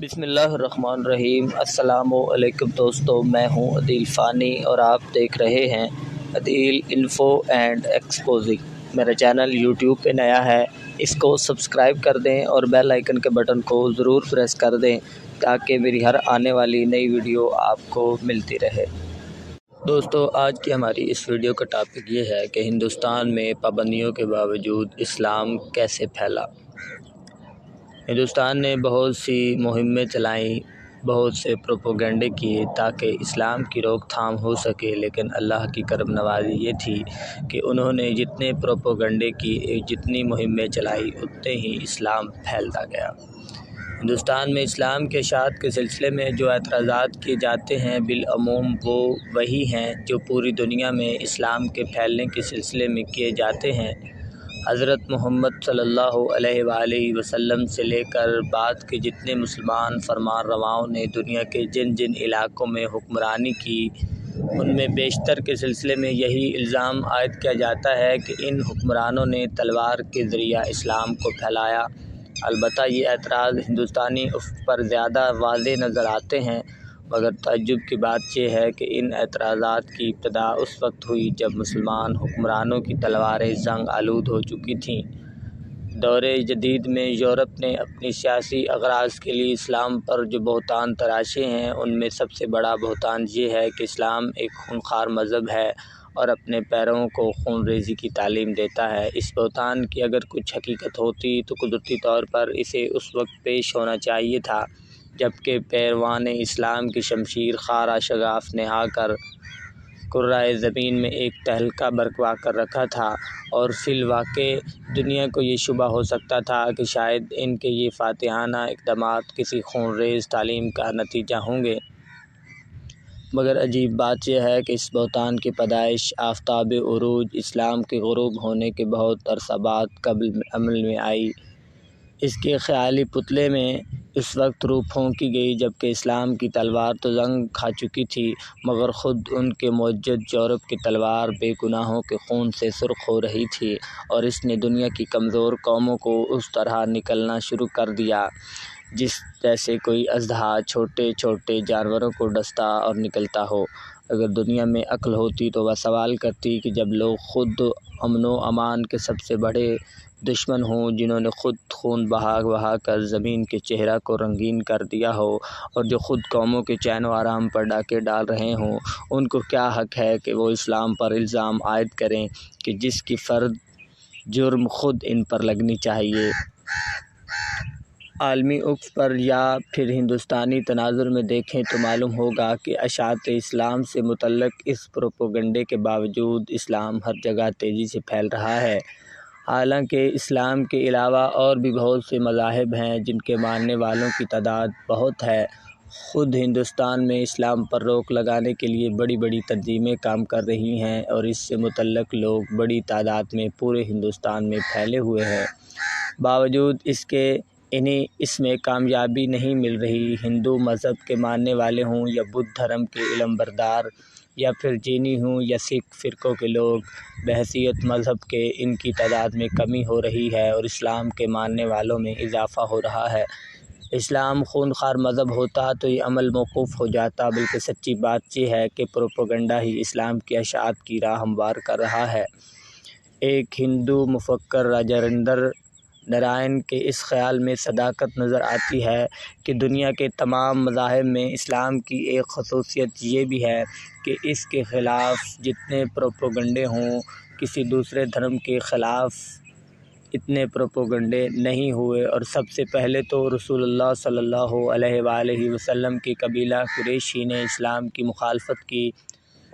بسم اللہ الرحمن الرحیم۔ السلام علیکم دوستو، میں ہوں عدیل فانی اور آپ دیکھ رہے ہیں عدیل انفو اینڈ ایکسپوزنگ۔ میرا چینل یوٹیوب پہ نیا ہے، اس کو سبسکرائب کر دیں اور بیل آئیکن کے بٹن کو ضرور پریس کر دیں تاکہ میری ہر آنے والی نئی ویڈیو آپ کو ملتی رہے۔ دوستو، آج کی ہماری اس ویڈیو کا ٹاپک یہ ہے کہ ہندوستان میں پابندیوں کے باوجود اسلام کیسے پھیلا۔ ہندوستان نے بہت سی مہمیں چلائیں، بہت سے پروپیگنڈے کیے تاکہ اسلام کی روک تھام ہو سکے، لیکن اللہ کی کرم نوازی یہ تھی کہ انہوں نے جتنے پروپیگنڈے کیے، جتنی مہمیں چلائی، اتنے ہی اسلام پھیلتا گیا۔ ہندوستان میں اسلام کے اشاعت کے سلسلے میں جو اعتراضات کیے جاتے ہیں، بالعموم وہ وہی ہیں جو پوری دنیا میں اسلام کے پھیلنے کے سلسلے میں کیے جاتے ہیں۔ حضرت محمد صلی اللہ علیہ وآلہ وسلم سے لے کر بعد کے جتنے مسلمان فرمان رواؤں نے دنیا کے جن جن علاقوں میں حکمرانی کی، ان میں بیشتر کے سلسلے میں یہی الزام عائد کیا جاتا ہے کہ ان حکمرانوں نے تلوار کے ذریعہ اسلام کو پھیلایا۔ البتہ یہ اعتراض ہندوستانی افق پر زیادہ واضح نظر آتے ہیں، مگر تعجب کی بات یہ ہے کہ ان اعتراضات کی ابتدا اس وقت ہوئی جب مسلمان حکمرانوں کی تلواریں زنگ آلود ہو چکی تھیں۔ دور جدید میں یورپ نے اپنی سیاسی اغراض کے لیے اسلام پر جو بہتان تراشے ہیں، ان میں سب سے بڑا بہتان یہ ہے کہ اسلام ایک خونخوار مذہب ہے اور اپنے پیرووں کو خون ریزی کی تعلیم دیتا ہے۔ اس بہتان کی اگر کچھ حقیقت ہوتی تو قدرتی طور پر اسے اس وقت پیش ہونا چاہیے تھا جبکہ پیروان اسلام کی شمشیر خارا شگاف نے آ کر کرۂ زمین میں ایک تہلکہ برپا کر رکھا تھا، اور فی الواقع دنیا کو یہ شبہ ہو سکتا تھا کہ شاید ان کے یہ فاتحانہ اقدامات کسی خون ریز تعلیم کا نتیجہ ہوں گے۔ مگر عجیب بات یہ ہے کہ اس بہتان کی پیدائش آفتاب عروج اسلام کے غروب ہونے کے بہت عرصہ بعد قبل عمل میں آئی۔ اس کے خیالی پتلے میں اس وقت روح پھونکی گئی جبکہ اسلام کی تلوار تو زنگ کھا چکی تھی، مگر خود ان کے معجد یورپ کی تلوار بے گناہوں کے خون سے سرخ ہو رہی تھی، اور اس نے دنیا کی کمزور قوموں کو اس طرح نکلنا شروع کر دیا جیسے کوئی اژدہا چھوٹے چھوٹے جانوروں کو ڈستا اور نکلتا ہو۔ اگر دنیا میں عقل ہوتی تو وہ سوال کرتی کہ جب لوگ خود امن و امان کے سب سے بڑے دشمن ہوں، جنہوں نے خود خون بہا بہا کر زمین کے چہرہ کو رنگین کر دیا ہو، اور جو خود قوموں کے چین و آرام پر ڈاکے ڈال رہے ہوں، ان کو کیا حق ہے کہ وہ اسلام پر الزام عائد کریں کہ جس کی فرد جرم خود ان پر لگنی چاہیے۔ عالمی افق پر یا پھر ہندوستانی تناظر میں دیکھیں تو معلوم ہوگا کہ اشاعت اسلام سے متعلق اس پروپیگنڈے کے باوجود اسلام ہر جگہ تیزی سے پھیل رہا ہے۔ حالانکہ اسلام کے علاوہ اور بھی بہت سے مذاہب ہیں جن کے ماننے والوں کی تعداد بہت ہے۔ خود ہندوستان میں اسلام پر روک لگانے کے لیے بڑی بڑی تنظیمیں کام کر رہی ہیں، اور اس سے متعلق لوگ بڑی تعداد میں پورے ہندوستان میں پھیلے ہوئے ہیں۔ باوجود اس کے انہیں اس میں کامیابی نہیں مل رہی۔ ہندو مذہب کے ماننے والے ہوں یا بدھ دھرم کے علم بردار، یا پھر جینی ہوں یا سکھ فرقوں کے لوگ، بحیثیت مذہب کے ان کی تعداد میں کمی ہو رہی ہے اور اسلام کے ماننے والوں میں اضافہ ہو رہا ہے۔ اسلام خونخوار مذہب ہوتا تو یہ عمل موقوف ہو جاتا، بلکہ سچی بات یہ ہے کہ پروپیگنڈا ہی اسلام کی اشاعت کی راہ ہموار کر رہا ہے۔ ایک ہندو مفکر راجندر نارائن کے اس خیال میں صداقت نظر آتی ہے کہ دنیا کے تمام مذاہب میں اسلام کی ایک خصوصیت یہ بھی ہے کہ اس کے خلاف جتنے پروپیگنڈے ہوں، کسی دوسرے دھرم کے خلاف اتنے پروپیگنڈے نہیں ہوئے۔ اور سب سے پہلے تو رسول اللہ صلی اللہ علیہ وآلہ وسلم کی قبیلہ قریش ہی نے اسلام کی مخالفت کی،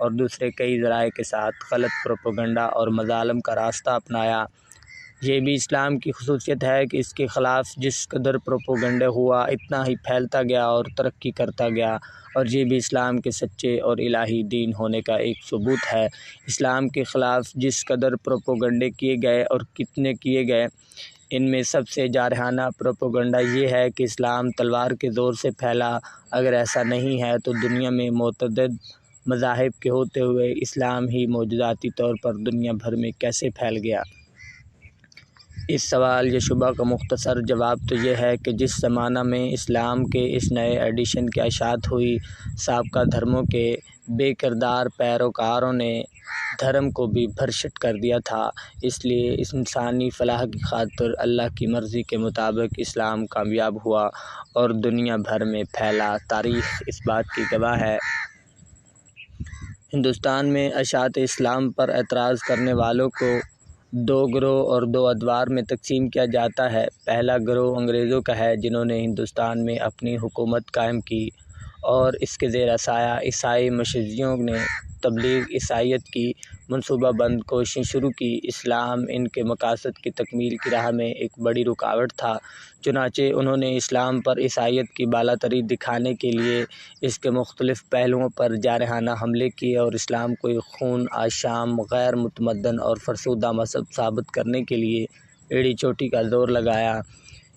اور دوسرے کئی ذرائع کے ساتھ غلط پروپیگنڈا اور مظالم کا راستہ اپنایا۔ یہ بھی اسلام کی خصوصیت ہے کہ اس کے خلاف جس قدر پروپیگنڈا ہوا، اتنا ہی پھیلتا گیا اور ترقی کرتا گیا، اور یہ بھی اسلام کے سچے اور الہی دین ہونے کا ایک ثبوت ہے۔ اسلام کے خلاف جس قدر پروپیگنڈے کیے گئے اور کتنے کیے گئے، ان میں سب سے جارحانہ پروپیگنڈا یہ ہے کہ اسلام تلوار کے زور سے پھیلا۔ اگر ایسا نہیں ہے تو دنیا میں متعدد مذاہب کے ہوتے ہوئے اسلام ہی معجزاتی طور پر دنیا بھر میں کیسے پھیل گیا؟ اس سوال یا شبہ کا مختصر جواب تو یہ ہے کہ جس زمانہ میں اسلام کے اس نئے ایڈیشن کی اشاعت ہوئی، سابقہ دھرموں کے بے کردار پیروکاروں نے دھرم کو بھی بھرشٹ کر دیا تھا۔ اس لیے اس انسانی فلاح کی خاطر اللہ کی مرضی کے مطابق اسلام کامیاب ہوا اور دنیا بھر میں پھیلا۔ تاریخ اس بات کی گواہ ہے۔ ہندوستان میں اشاعت اسلام پر اعتراض کرنے والوں کو دو گروہ اور دو ادوار میں تقسیم کیا جاتا ہے۔ پہلا گروہ انگریزوں کا ہے، جنہوں نے ہندوستان میں اپنی حکومت قائم کی اور اس کے زیر سایہ عیسائی مشیزیوں نے تبلیغ عیسائیت کی منصوبہ بند کوششیں شروع کی۔ اسلام ان کے مقاصد کی تکمیل کی راہ میں ایک بڑی رکاوٹ تھا، چنانچہ انہوں نے اسلام پر عیسائیت کی بالاتری دکھانے کے لیے اس کے مختلف پہلوؤں پر جارحانہ حملے کیے اور اسلام کو ایک خون آشام، غیر متمدن اور فرسودہ مذہب ثابت کرنے کے لیے ایڑی چوٹی کا زور لگایا۔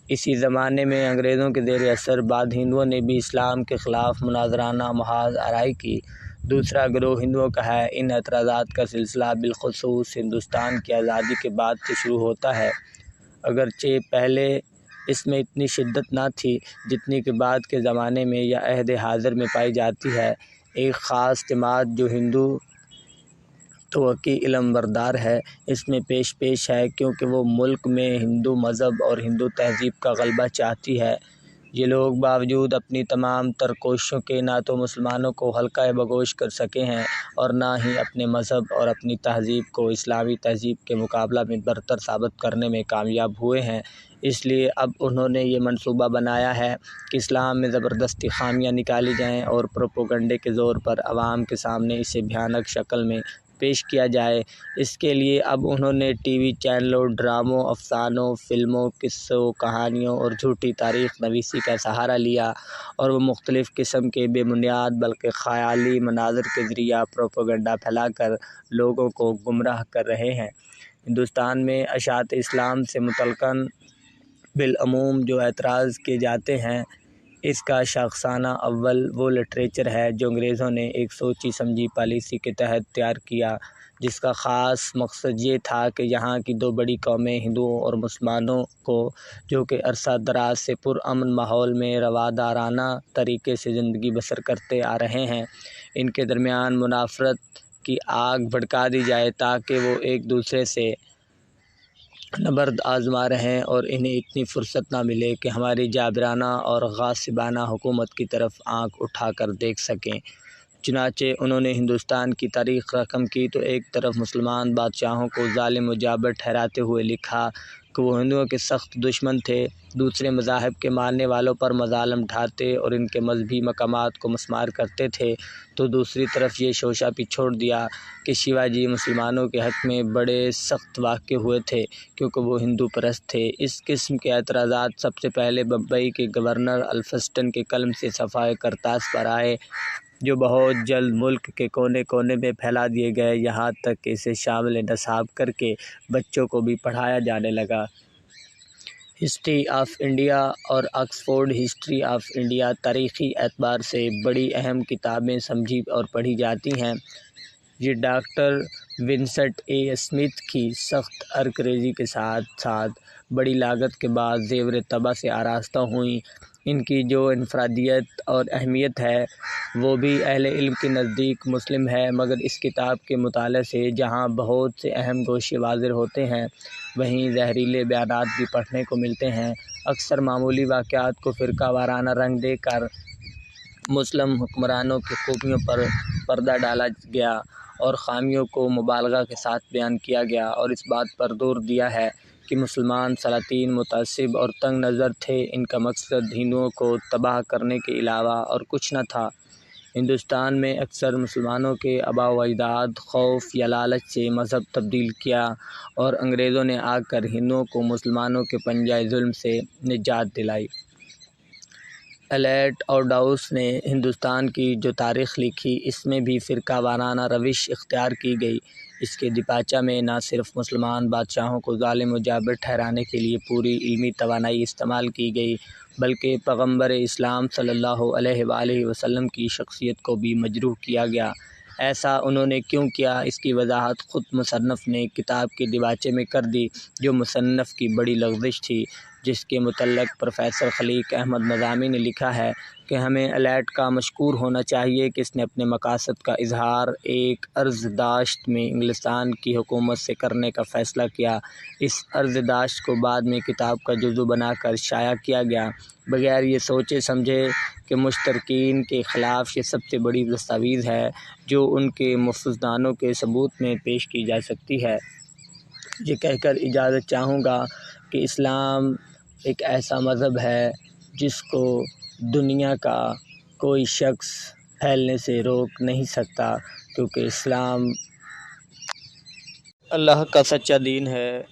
اسی زمانے میں انگریزوں کے زیر اثر بعض ہندوؤں نے بھی اسلام کے خلاف مناظرانہ محاذ آرائی کی۔ دوسرا گروہ ہندوؤں کا ہے۔ ان اعتراضات کا سلسلہ بالخصوص ہندوستان کی آزادی کے بعد سے شروع ہوتا ہے، اگرچہ پہلے اس میں اتنی شدت نہ تھی جتنی کہ بعد کے زمانے میں یا عہد حاضر میں پائی جاتی ہے۔ ایک خاص جماعت جو ہندو توقی علم بردار ہے، اس میں پیش ہے، کیونکہ وہ ملک میں ہندو مذہب اور ہندو تہذیب کا غلبہ چاہتی ہے۔ یہ لوگ باوجود اپنی تمام تر کوششوں کے نہ تو مسلمانوں کو حلقہ بگوش کر سکے ہیں اور نہ ہی اپنے مذہب اور اپنی تہذیب کو اسلامی تہذیب کے مقابلہ میں برتر ثابت کرنے میں کامیاب ہوئے ہیں۔ اس لیے اب انہوں نے یہ منصوبہ بنایا ہے کہ اسلام میں زبردستی خامیاں نکالی جائیں اور پروپیگنڈے کے زور پر عوام کے سامنے اسے بھیانک شکل میں پیش کیا جائے۔ اس کے لیے اب انہوں نے ٹی وی چینلوں، ڈراموں، افسانوں، فلموں، قصوں، کہانیوں اور جھوٹی تاریخ نویسی کا سہارا لیا اور وہ مختلف قسم کے بے بنیاد بلکہ خیالی مناظر کے ذریعہ پروپیگنڈا پھیلا کر لوگوں کو گمراہ کر رہے ہیں۔ ہندوستان میں اشاعت اسلام سے متعلق بالعموم جو اعتراض کیے جاتے ہیں، اس کا شاخسانہ اول وہ لٹریچر ہے جو انگریزوں نے ایک سوچی سمجھی پالیسی کے تحت تیار کیا، جس کا خاص مقصد یہ تھا کہ یہاں کی دو بڑی قومیں ہندوؤں اور مسلمانوں کو، جو کہ عرصہ دراز سے پرامن ماحول میں روادارانہ طریقے سے زندگی بسر کرتے آ رہے ہیں، ان کے درمیان منافرت کی آگ بھڑکا دی جائے تاکہ وہ ایک دوسرے سے نبرد آزما رہیں اور انہیں اتنی فرصت نہ ملے کہ ہماری جابرانہ اور غاصبانہ حکومت کی طرف آنکھ اٹھا کر دیکھ سکیں۔ چنانچہ انہوں نے ہندوستان کی تاریخ رقم کی تو ایک طرف مسلمان بادشاہوں کو ظالم و جابر ٹھہراتے ہوئے لکھا کہ وہ ہندوؤں کے سخت دشمن تھے، دوسرے مذاہب کے ماننے والوں پر مظالم ڈھاتے اور ان کے مذہبی مقامات کو مسمار کرتے تھے، تو دوسری طرف یہ شوشہ بھی چھوڑ دیا کہ شیواجی مسلمانوں کے حق میں بڑے سخت واقع ہوئے تھے کیونکہ وہ ہندو پرست تھے۔ اس قسم کے اعتراضات سب سے پہلے بمبئی کے گورنر الفسٹن کے قلم سے صفحہ کرتاس پر آئے، جو بہت جلد ملک کے کونے کونے میں پھیلا دیے گئے، یہاں تک کہ اسے شامل نصاب کر کے بچوں کو بھی پڑھایا جانے لگا۔ ہسٹری آف انڈیا اور آکسفورڈ ہسٹری آف انڈیا تاریخی اعتبار سے بڑی اہم کتابیں سمجھی اور پڑھی جاتی ہیں۔ یہ ڈاکٹر ونسنٹ اے اسمتھ کی سخت عرقریزی کے ساتھ ساتھ بڑی لاگت کے بعد زیور طبع سے آراستہ ہوئیں۔ ان کی جو انفرادیت اور اہمیت ہے وہ بھی اہل علم کے نزدیک مسلم ہے، مگر اس کتاب کے مطالعے سے جہاں بہت سے اہم گوشے واضح ہوتے ہیں، وہیں زہریلے بیانات بھی پڑھنے کو ملتے ہیں۔ اکثر معمولی واقعات کو فرقہ وارانہ رنگ دے کر مسلم حکمرانوں کی خوبیوں پر پردہ ڈالا گیا اور خامیوں کو مبالغہ کے ساتھ بیان کیا گیا، اور اس بات پر زور دیا ہے کہ مسلمان سلاطین متعصب اور تنگ نظر تھے، ان کا مقصد ہندوؤں کو تباہ کرنے کے علاوہ اور کچھ نہ تھا۔ ہندوستان میں اکثر مسلمانوں کے آباء و اجداد خوف یا لالچ سے مذہب تبدیل کیا اور انگریزوں نے آ کر ہندوؤں کو مسلمانوں کے پنجۂ ظلم سے نجات دلائی۔ ایلیٹ اور ڈاؤس نے ہندوستان کی جو تاریخ لکھی، اس میں بھی فرقہ وارانہ روش اختیار کی گئی۔ اس کے دپاچہ میں نہ صرف مسلمان بادشاہوں کو ظالم و جابر ٹھہرانے کے لیے پوری علمی توانائی استعمال کی گئی، بلکہ پیغمبر اسلام صلی اللہ علیہ وآلہ وسلم کی شخصیت کو بھی مجروح کیا گیا۔ ایسا انہوں نے کیوں کیا، اس کی وضاحت خود مصنف نے کتاب کے دیباچے میں کر دی، جو مصنف کی بڑی لغزش تھی، جس کے متعلق پروفیسر خلیق احمد نظامی نے لکھا ہے کہ ہمیں ایلیٹ کا مشکور ہونا چاہیے کہ اس نے اپنے مقاصد کا اظہار ایک عرض داشت میں انگلستان کی حکومت سے کرنے کا فیصلہ کیا۔ اس عرض داشت کو بعد میں کتاب کا جزو بنا کر شائع کیا گیا، بغیر یہ سوچے سمجھے کہ مشترکین کے خلاف یہ سب سے بڑی دستاویز ہے جو ان کے مفسدانوں کے ثبوت میں پیش کی جا سکتی ہے۔ یہ کہہ کر اجازت چاہوں گا کہ اسلام ایک ایسا مذہب ہے جس کو دنیا کا کوئی شخص پھیلنے سے روک نہیں سکتا، کیونکہ اسلام اللہ کا سچا دین ہے۔